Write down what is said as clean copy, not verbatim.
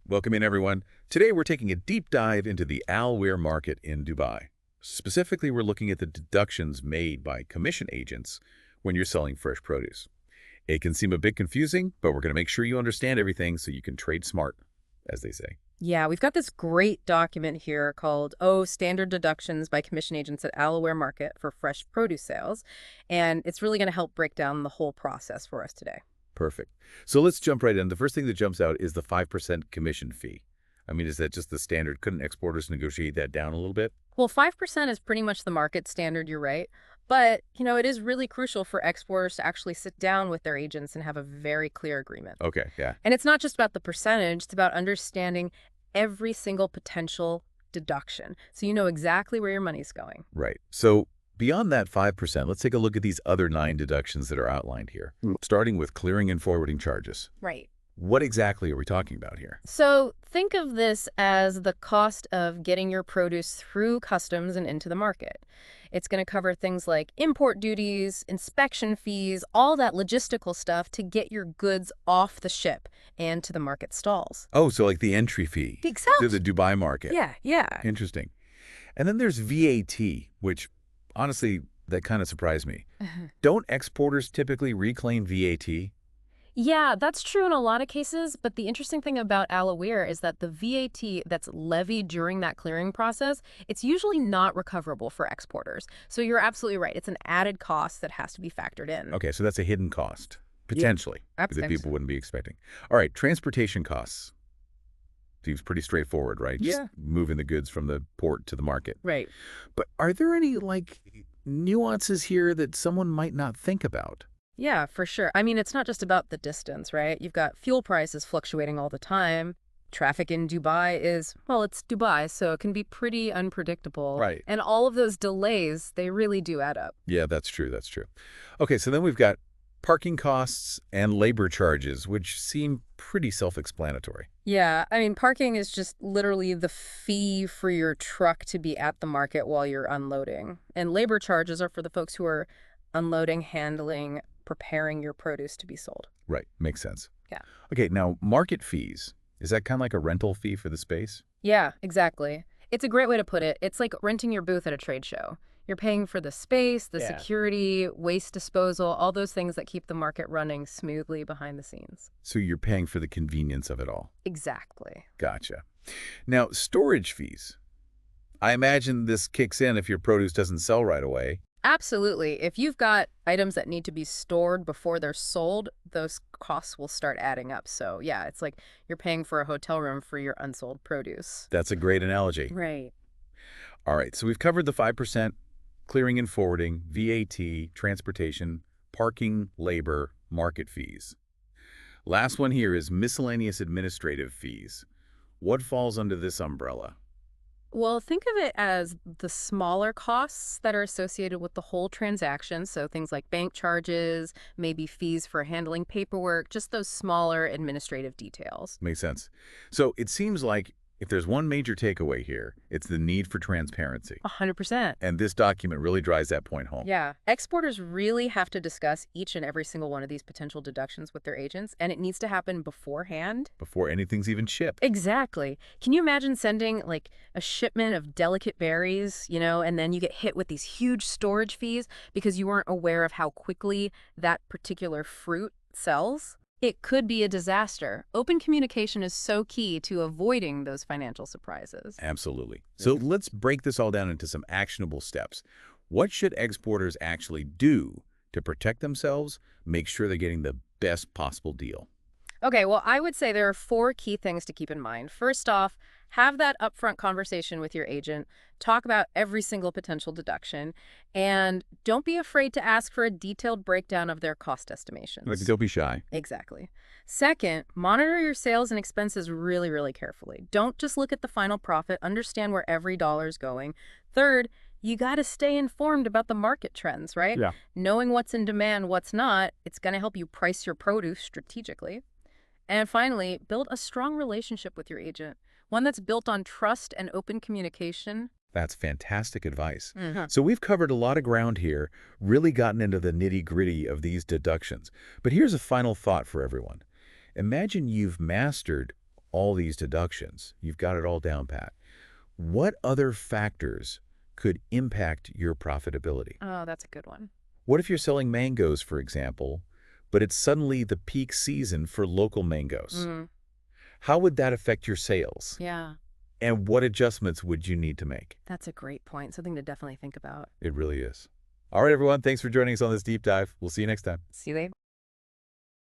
Welcome in, everyone. Today, we're taking a deep dive into the alware market in Dubai. Specifically, we're looking at the deductions made by commission agents when you're selling fresh produce. It can seem a bit confusing, but we're going to make sure you understand everything so you can trade smart, as they say. Yeah, we've got this great document here called Standard Deductions by Commission Agents at Alaware Market for Fresh Produce Sales. And it's really going to help break down the whole process for us today. Perfect. So let's jump right in. The first thing that jumps out is the 5% commission fee. I mean, is that just the standard? Couldn't exporters negotiate that down a little bit? Well, 5% is pretty much the market standard, you're right. But, it is really crucial for exporters to actually sit down with their agents and have a very clear agreement. Okay, yeah. And it's not just about the percentage, it's about understanding every single potential deduction. So you know exactly where your money's going. Right. So beyond that 5%, let's take a look at these other 9 deductions that are outlined here, starting with clearing and forwarding charges. Right. What exactly are we talking about here? So think of this as the cost of getting your produce through customs and into the market. It's going to cover things like import duties, inspection fees, all that logistical stuff to get your goods off the ship and to the market stalls. Oh, so like the entry fee Exactly. to the Dubai market. Yeah. Interesting. And then there's VAT, which honestly, that kind of surprised me. Don't exporters typically reclaim VAT? Yeah, that's true in a lot of cases, but the interesting thing about Alaware is that the VAT that's levied during that clearing process, it's usually not recoverable for exporters. So you're absolutely right. It's an added cost that has to be factored in. Okay, so that's a hidden cost, potentially, that Absolutely. people wouldn't be expecting. All right, transportation costs. Seems pretty straightforward, right? Just Yeah. moving the goods from the port to the market. Right. But are there any, nuances here that someone might not think about? Yeah, for sure. I mean, it's not just about the distance, right? You've got fuel prices fluctuating all the time. Traffic in Dubai it's Dubai, so it can be pretty unpredictable. Right. And all of those delays, they really do add up. Yeah, that's true. That's true. Okay, so then we've got parking costs and labor charges, which seem pretty self-explanatory. Yeah, I mean, parking is just literally the fee for your truck to be at the market while you're unloading. And labor charges are for the folks who are unloading, handling, preparing your produce to be sold. Right, makes sense. Yeah. Okay, now market fees. Is that kind of like a rental fee for the space? Yeah, exactly. It's a great way to put it. It's like renting your booth at a trade show. You're paying for the space, the Yeah. security, waste disposal, all those things that keep the market running smoothly behind the scenes. So you're paying for the convenience of it all. Exactly. Gotcha. Now, storage fees. I imagine this kicks in if your produce doesn't sell right away. Absolutely. If you've got items that need to be stored before they're sold, those costs will start adding up. So yeah, it's like you're paying for a hotel room for your unsold produce. That's a great analogy. Right. All right, so we've covered the 5%, clearing and forwarding, VAT, transportation, parking, labor, market fees. Last one here is miscellaneous administrative fees. What falls under this umbrella? Well, think of it as the smaller costs that are associated with the whole transaction. So things like bank charges, maybe fees for handling paperwork, just those smaller administrative details. Makes sense. So it seems like if there's one major takeaway here, it's the need for transparency. 100%. And this document really drives that point home. Yeah. Exporters really have to discuss each and every single one of these potential deductions with their agents, and it needs to happen beforehand. Before anything's even shipped. Exactly. Can you imagine sending like a shipment of delicate berries, and then you get hit with these huge storage fees because you weren't aware of how quickly that particular fruit sells? It could be a disaster. Open communication is so key to avoiding those financial surprises. Absolutely. So let's break this all down into some actionable steps. What should exporters actually do to protect themselves, make sure they're getting the best possible deal? Okay, well, I would say there are 4 key things to keep in mind. First off, have that upfront conversation with your agent. Talk about every single potential deduction. And don't be afraid to ask for a detailed breakdown of their cost estimations. Don't be shy. Exactly. Second, monitor your sales and expenses really, really carefully. Don't just look at the final profit. Understand where every dollar is going. Third, you got to stay informed about the market trends, right? Yeah. Knowing what's in demand, what's not, it's going to help you price your produce strategically. And finally, build a strong relationship with your agent, one that's built on trust and open communication. That's fantastic advice. So we've covered a lot of ground here, really gotten into the nitty-gritty of these deductions. But here's a final thought for everyone. Imagine you've mastered all these deductions. You've got it all down pat. What other factors could impact your profitability? Oh, that's a good one. What if you're selling mangoes, for example, but it's suddenly the peak season for local mangoes? Mm, How would that affect your sales? yeah, And what adjustments would you need to make? that's a great point. Something to definitely think about. It really is. All right, everyone. Thanks for joining us on this deep dive. We'll see you next time. See you later.